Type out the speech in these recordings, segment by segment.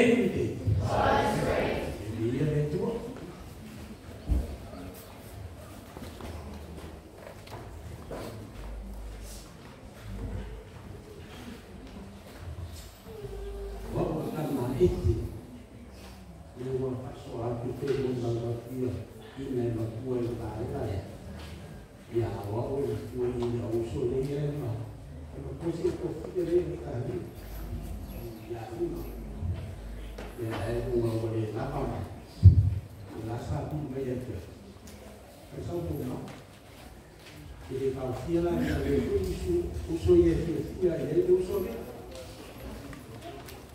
every day. Dia le tua. Wa kana iti. Ia wa paso a te mo na ia ina ma tua la ia. Ia wa o tua ni o so le ia ma. Ko posi ko fere ka ni. Ia ina. Ia o le na pa. La sabi mai ate. Esa o no. Ele calcia lá o so ia ia ele o so ne.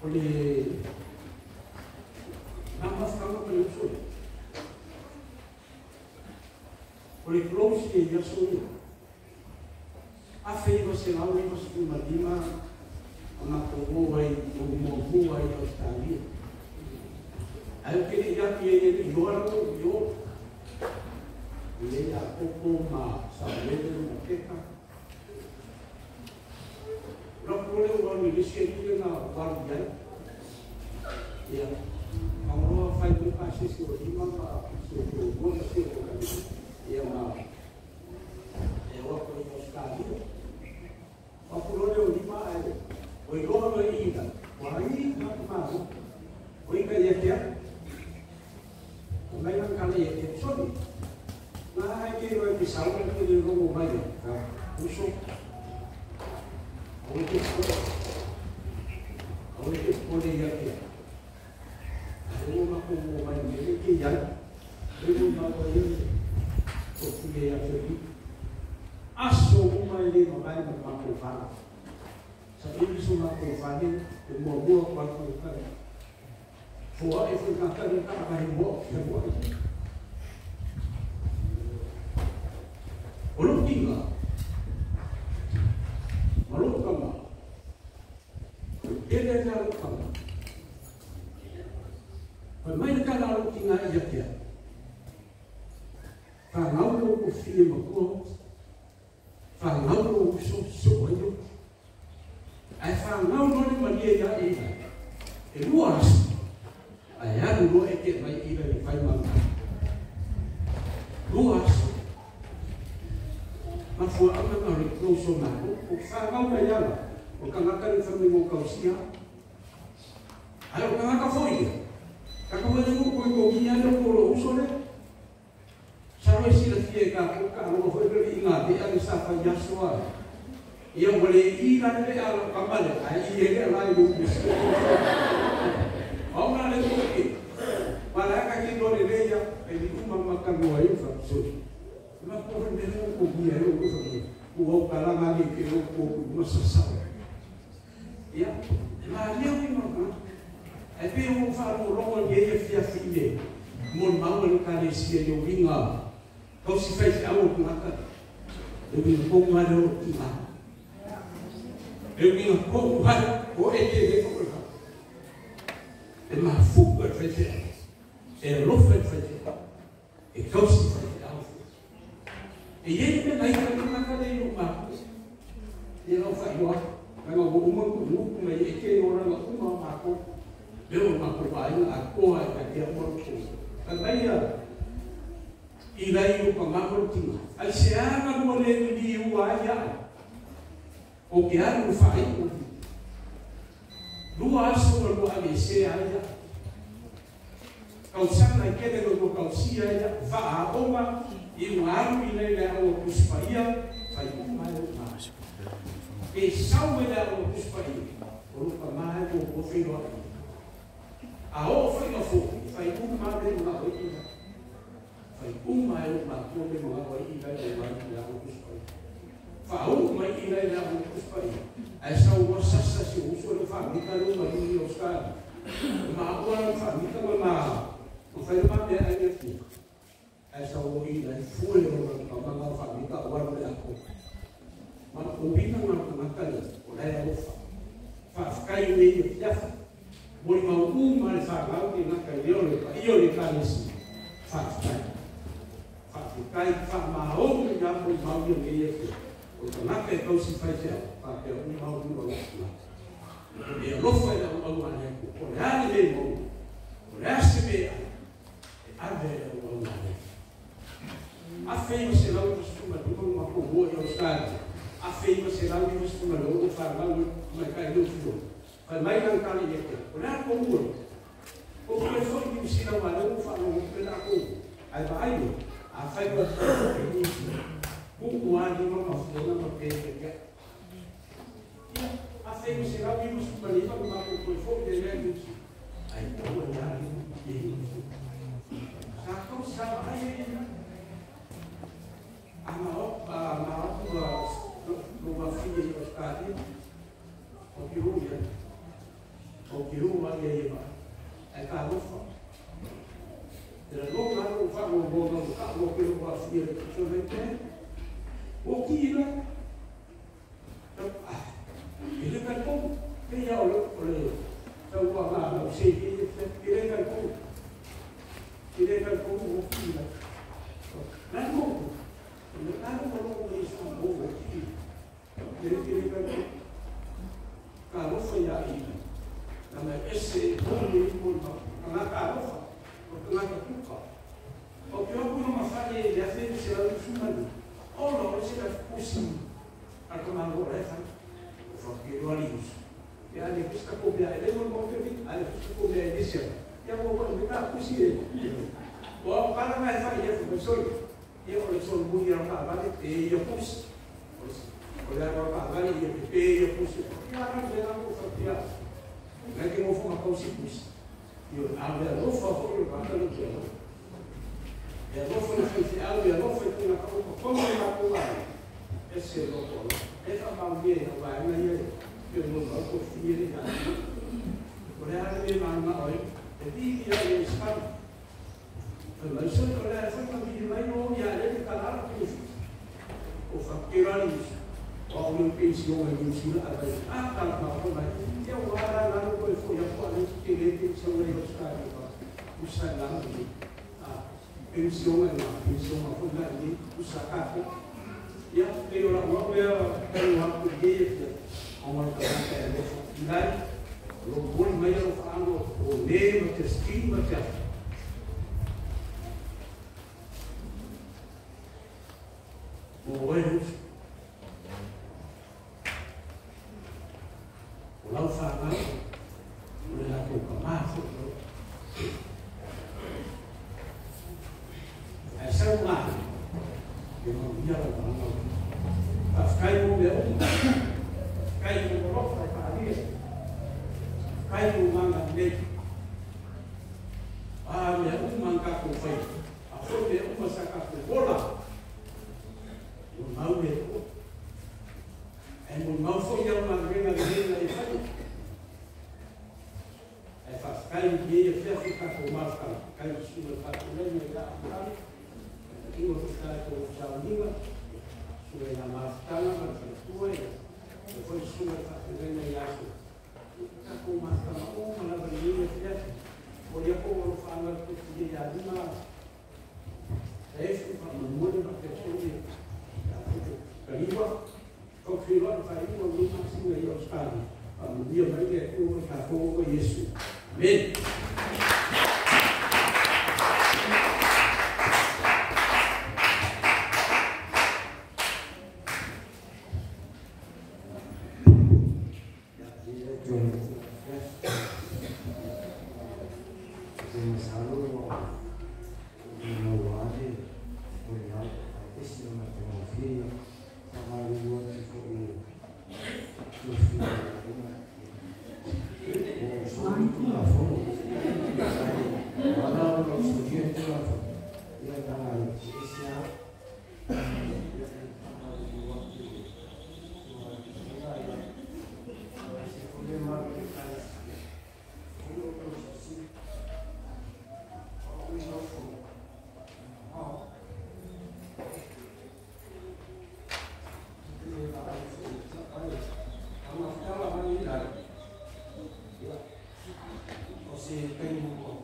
Ole namas kama ko o so. Ole close que ia so ia. A fei você lá o você com madima na povo vai o movu vai estar ali. Aí o que ele já tinha ele joga eu ele já pouco mais sabe no queca não pode o homem descer na guarda e a mão faz um passe se o irmão para se o bom se o e uma é o apoio dos caras a por o irmão é o irmão é ainda o aí mas o que Memang kali ya, sorry. Nah, ini kalau misalnya kita di rumah banyak, busuk, awak itu boleh ya. Rumah aku banyak, ini kian, rumah banyak, kopi yang sedih. Aso rumah ini banyak aku faham. Sebelum semua aku faham, buah aku faham. Fua itu kata dia tak akan buat semua itu. Belum tinggal, belum kembali. Dia dah lalu kembali. Pemain kalau lalu tinggal aja dia. Kalau lalu film aku, kalau lalu susu itu, kalau lalu mana dia ini, luas. Ayah dulu ekor bayi ibu di Paiman. Luas. Mafu aman orang terus nak. Ukang kaya lah. Ukang akan informasi kau siapa. Ayo ukang akan foi. Kakak boleh kau kian ada puluh usulnya. Sampai sila tiga ukang mau foi beringat dia ada siapa Yasua. Ia boleh ikan dia alam kamal. Ia dia lain bukan. Orang ada tu, malah kaki dua dia, ini umam makan buah itu sabtu. Kenapa orang dia nak kopi ya? Buah kalangan ini kopi masasau. Ya, malah dia memang. Tapi orang faru orang dia fiafine, mon mahu kali sia dia binga. Kau si faz awak makan, lebih kau ada orang. Lebih kau ada, kau dia. É mafuga fazer, é lufa fazer, é calça fazer algo. E ele me dá isso na cadeia do mar. Ele não faz igual, mas o grupo me é que eu não como marco, eu marco vai a coa que é morto. Também e daí o camaro tinha. Aí se a mulher de o aia, o que há no faz luas sobre o ABC aja, causando aquele do causia aja, vá a oma e o árvore ele o cuspaia, faz mais. E salve ele o cuspaia, o mais o filho a o filho fogo, faz mais de uma coisa, faz mais uma coisa de uma coisa o cuspaia, faz mais ele o cuspaia. Essa uma sensação sobre família não vai vir aos caras. Mas agora a família não faz uma merda aqui. Essa uma ida foi uma família agora não é a coisa. Mas o vida não é aquela. O é o faz cair meio já. Boi mau mas faz lá que na cadeia eu lhe canso. Faz cai faz mal já foi mal de meio. O que na que se faz é papel não vai e lofa e au au ane o le ane me mo o le ase me ave e au au ane a fei se lau i stuma tu ma ko mo e o stadi a fei se lau i stuma lo fa lau mai kai do fu fa mai kan kan e ko na ko mo ko ko foi ki si lau ane o fa no pe na ko ai vai a fai ko o ane ma ma fu na ma pe ke a fei se lau i stuma li fa ma ko foi de le ai ko na e sa ko sa ai ama uma filha de Oscar, o que o Maria é carofa. Ela não lá o fago o bom do carro que o filha de Chovente, o que ela ele cantou, quem é o então o amado, não sei que ele cantou o que ela não Kalau kalau Islam boleh, jadi kalau saya ini, nama esse boleh pun, karena kalau kita, kalau pun masalah dia fez selalu cuma, orang sudah pusing, atau malu kan, fakir walis, ya dia kita kopiah, dia mau kopiah, ada kita kopiah di sini, yang mau kita pusing, wah kalau mereka dia betul. Eu sou muito irritado, eu pus. Olha, eu pus. E a gente não foi a não é que não foi uma coisa pus. Eu não foi o papel do eu. Eu não foi oficial, eu não foi uma coisa como uma coisa. Esse é o local. Essa maldição vai na ilha. Eu não vou confiar em nada. Olha, a minha mãe, eu disse a ele está mas se eu olhar essa família vai não olhar ele calar tudo o fakirani o meu pensão é muito sila ah tá mal vai eu lá no foi a pode que ele pensão é os caras o salário pensão é uma pensão uma folha ali o sacato e a eu lá não eu lá porque uma coisa é daí o bom meio falando o meio testigo até Hoje, o lau fala, o lau proclamado, essa é uma, eu não via lá não, mas cai no meu, cai no coloco da farinha, cai no manga dele, meu macaco foi, a folha uma sacaco bola. Mau dia tu, mau foi yang magre lagi faz. Faz cai dia faz ficar com mais cai suba para o meio da cara. E o cara com o chalinha, suba na máscara, mas tua depois suba para o meio da aço. Ficar com máscara, uma na brinca faz. Olha como o fala que dia de uma. Isso para o mundo para pessoa Kaliwa, kau kira kaliwa lima singa yo sekali. Dia mereka itu berkata Yesus. Amin. Você tem uma